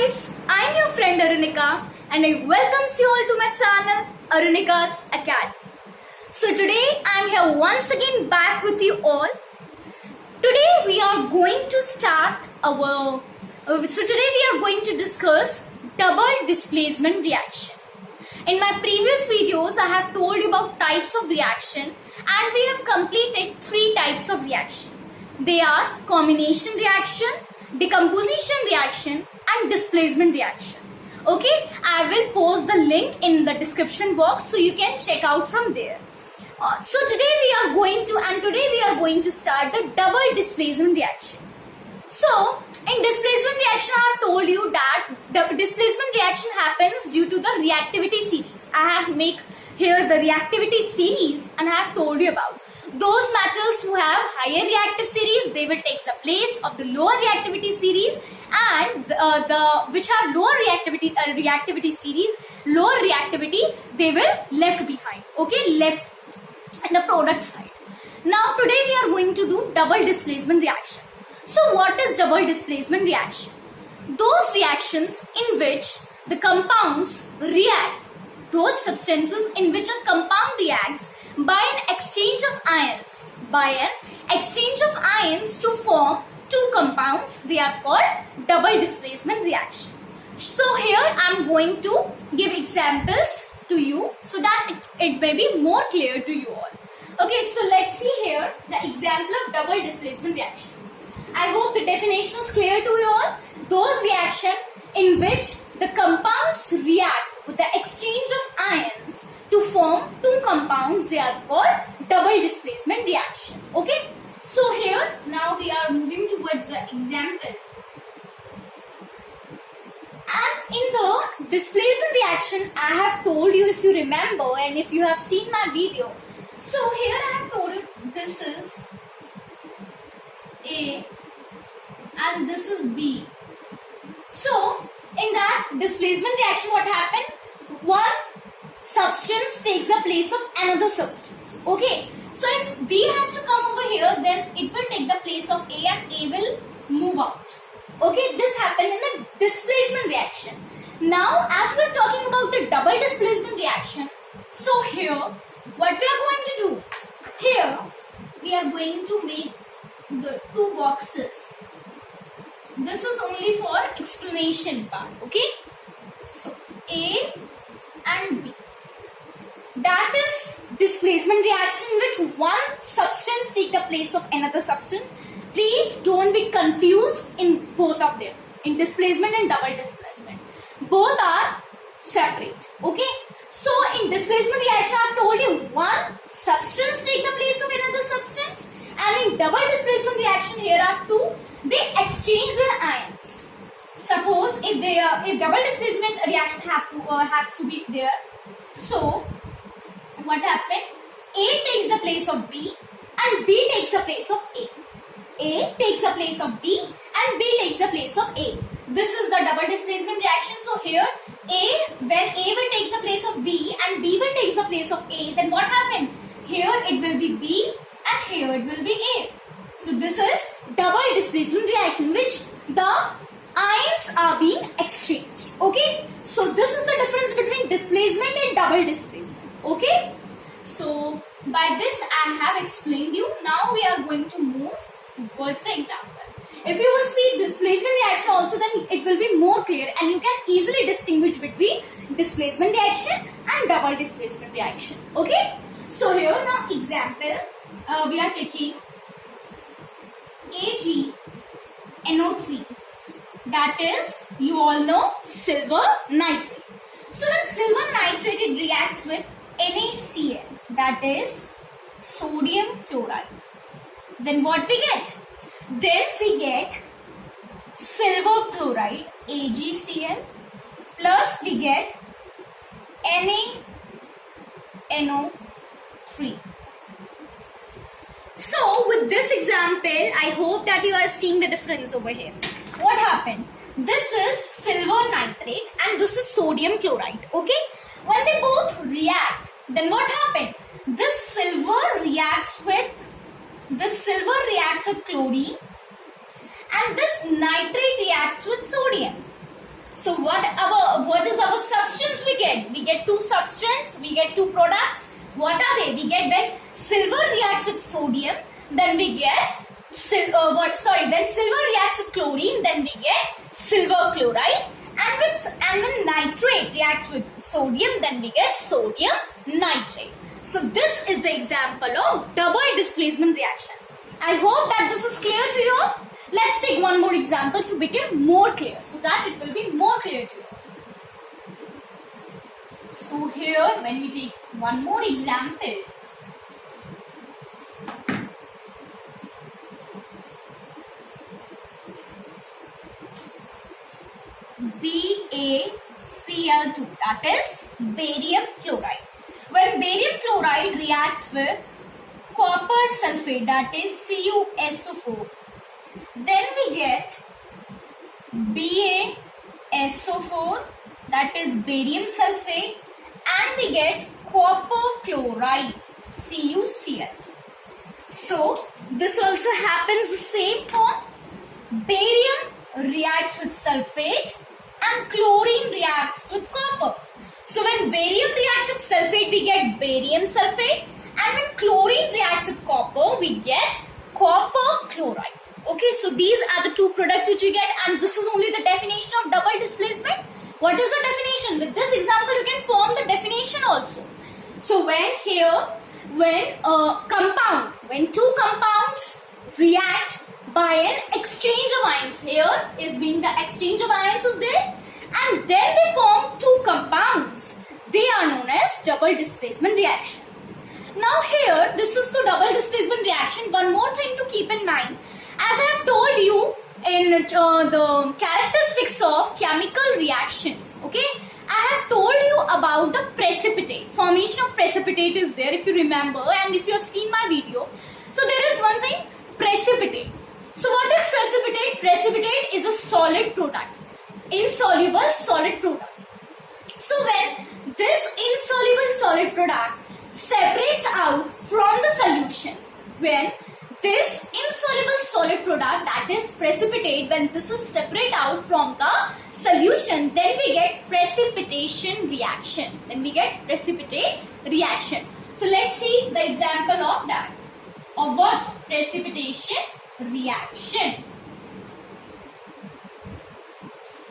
guys, I'm your friend Arunika and I welcome you all to my channel Arunika's Academy. So today I'm here once again back with you all. Today we are going to start today we are going to discuss double displacement reaction. In my previous videos I have told you about types of reaction and we have completed 3 types of reaction. They are combination reaction, decomposition reaction and displacement reaction. Okay, I will post the link in the description box so you can check out from there. So today we are going to start the double displacement reaction. So in displacement reaction I have told you that the displacement reaction happens due to the reactivity series. I have make here the reactivity series and I have told you about those metals who have higher reactive series, they will take the place of the lower reactivity series, and the which have lower reactivity series, lower reactivity, they will left behind. Okay, left in the product side. Now today we are going to do double displacement reaction. So what is double displacement reaction? Those reactions in which the compounds react, those substances in which a compound reacts by an exchange of ions to form 2 compounds, they are called double displacement reaction. So here I am going to give examples to you so that it may be more clear to you all. Okay, so let's see here the example of double displacement reaction. I hope the definition is clear to you all. Those reactions in which the compounds react with the exchange of ions to form 2 compounds, they are called double displacement reaction. Okay, so here now we are moving towards the example. And in the displacement reaction I have told you, if you remember and if you have seen my video, so here I have told you this is A and this is B. So in that displacement reaction what happened? One substance takes the place of another substance. Okay, so if B has to come over here, then it will take the place of A and A will move out. Okay, this happened in the displacement reaction. Now as we are talking about the double displacement reaction, so here what we are going to do? Here we are going to make the 2 boxes. This is only for explanation part. Okay, so A and B. That is displacement reaction in which one substance take the place of another substance. Please don't be confused in both of them, in displacement and double displacement. Both are separate. Okay, so in displacement reaction I have told you one substance take the place of another substance, and in double displacement reaction here are 2. They exchange their ions. Suppose if double displacement reaction has to be there, so what happened? A takes the place of B and B takes the place of A. A takes the place of B and B takes the place of A. This is the double displacement reaction. So here when A will take the place of B and B will take the place of A, then what happened? Here it will be B and here it will be A. So this is double displacement reaction which the ions are being exchanged. Okay, so this is the difference between displacement and double displacement. Okay, so by this I have explained you. Now we are going to move towards the example. If you will see displacement reaction also, then it will be more clear and you can easily distinguish between displacement reaction and double displacement reaction. Okay, so here now example, we are taking AgNO3, that is, you all know, silver nitrate. So when silver nitrate it reacts with NaCl, that is sodium chloride, then what we get? Then we get silver chloride AgCl plus we get NaNO3. So with this example, I hope that you are seeing the difference over here. What happened? This is silver nitrate and this is sodium chloride. Okay, when they both react, then what happened? This silver reacts with chlorine and this nitrate reacts with sodium. So what is our substance we get? We get two substance, we get two products. What are they? We get when silver reacts with sodium, then we get when silver reacts with chlorine, then we get silver chloride, and when nitrate reacts with sodium, then we get sodium nitrate. So this is the example of double displacement reaction. I hope that this is clear to you. Let's take one more example to become more clear, so that it will be more clear to you. So here, when we take one more example, BaCl2, that is barium chloride. When barium chloride reacts with copper sulfate, that is CuSO4, then we get BaSO4, that is barium sulfate, and we get copper chloride, CuCl2. So this also happens the same form. Barium reacts with sulfate and chlorine reacts with copper. So when barium reacts with sulfate, we get barium sulfate, and when chlorine reacts with copper, we get copper chloride. Okay, so these are the two products which we get, and this is only the definition of double displacement. What is the definition? With this example, you can form the definition also. So when two compounds react by an exchange of ions, here is being the exchange of ions is there, and then they form two compounds. They are known as double displacement reaction. Now here, this is the double displacement reaction. One more thing to keep in mind. As I have told you in the characteristics of chemical reactions, okay, I have told you about the precipitate. Formation of precipitate is there, if you remember, and if you have seen my video. So there is one thing, precipitate. So what is precipitate? Precipitate is a solid product, insoluble solid product. So when this insoluble solid product separates out from the solution, when this insoluble solid product, that is precipitate, when this is separate out from the solution, then we get precipitation reaction. Then we get precipitate reaction. So let's see the example of that. Of what? Precipitation reaction.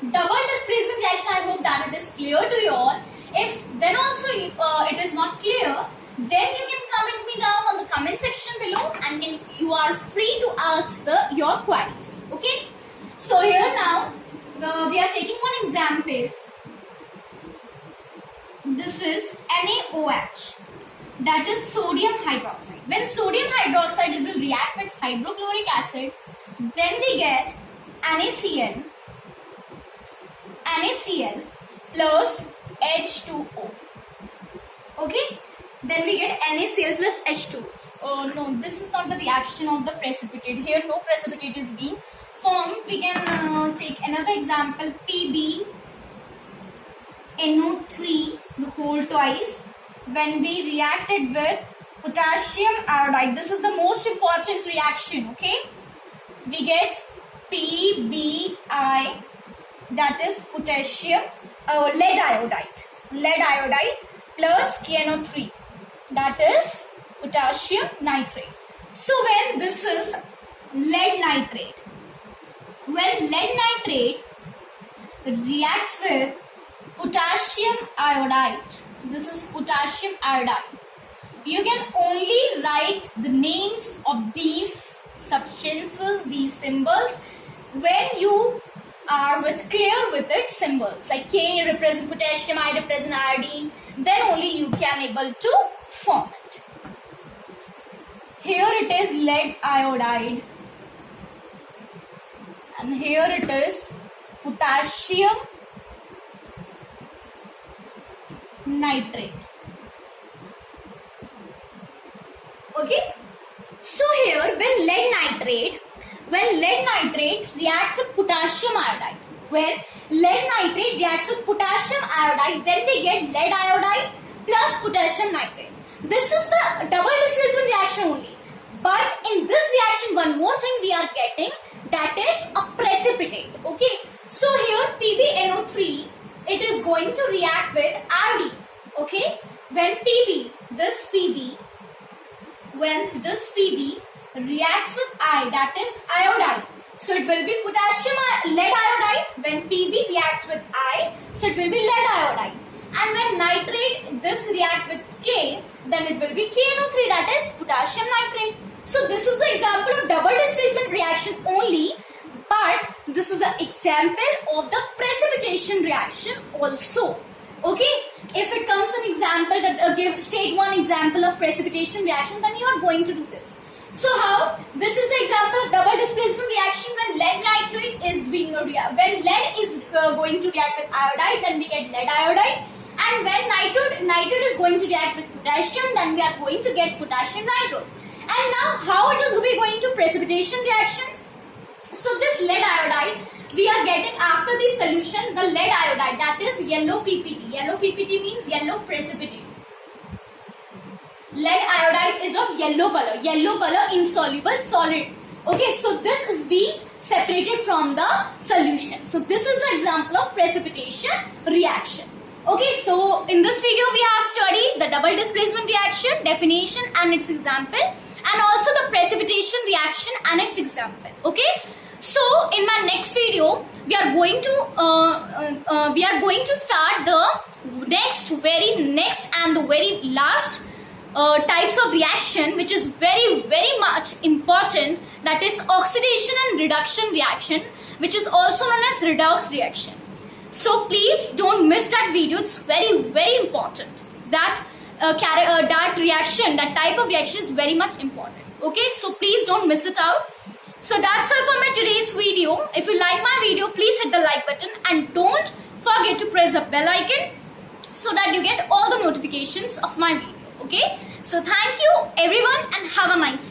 Double displacement reaction, I hope that it is clear to you all. If then also it is not clear, then you can comment me down on the comment section below, and you are free to ask your queries. Okay. So here now we are taking one example. This is NaOH, that is sodium hydroxide. When sodium hydroxide, it will react with hydrochloric acid, then we get NaCl plus H2O. Okay. Then we get NaCl plus H2O. No, this is not the reaction of the precipitate. Here no precipitate is being formed. We can take another example, PbNO3, the whole twice. When we reacted with potassium iodide, this is the most important reaction, okay? We get PbI, that is potassium, lead iodide plus KNO3, that is potassium nitrate. So when this is lead nitrate, when lead nitrate reacts with potassium iodide, this is potassium iodide, you can only write the names of these substances, these symbols, when you are clear with its symbols. Like K represent potassium, I represent iodine, then only you can able to form it. Here it is lead iodide, and here it is potassium nitrate. Okay. So here when lead nitrate reacts with potassium iodide, then we get lead iodide plus potassium nitrate. This is the double displacement reaction only. But in this reaction, one more thing we are getting, that is a precipitate. Okay. So So here PbNO3, it is going to react with iodine. Okay, when this Pb reacts with I, that is iodine, so it will be potassium lead iodide. When Pb reacts with I, so it will be lead iodide. And when nitrate this react with K, then it will be KNO3, that is potassium nitrate. So this is the example of double displacement reaction only, but this is the example of the precipitation reaction also. Okay, if it comes an example that state one example of precipitation reaction, then you are going to do this. So how? This is the example of double displacement reaction when lead nitrate is being when lead is going to react with iodide, then we get lead iodide, and when nitrate is going to react with potassium, then we are going to get potassium nitrate. And now how it is going to precipitation reaction? So this lead iodide, we are getting after the solution the lead iodide, that is yellow PPT. Yellow PPT means yellow precipitate. Lead iodide is of yellow color insoluble solid. Okay, so this is being separated from the solution. So this is the example of precipitation reaction. Okay, so in this video we have studied the double displacement reaction, definition and its example, and also the precipitation reaction and its example. Okay, so in my next video we are going to start the very next and the very last types of reaction, which is very much important, that is oxidation and reduction reaction, which is also known as redox reaction. So please don't miss that video. It's very important. That that reaction, that type of reaction is very much important. Okay, so please don't miss it out. So that's all for my today's video. If you like my video, please hit the like button and don't forget to press the bell icon so that you get all the notifications of my video. Okay, so thank you everyone and have a nice day.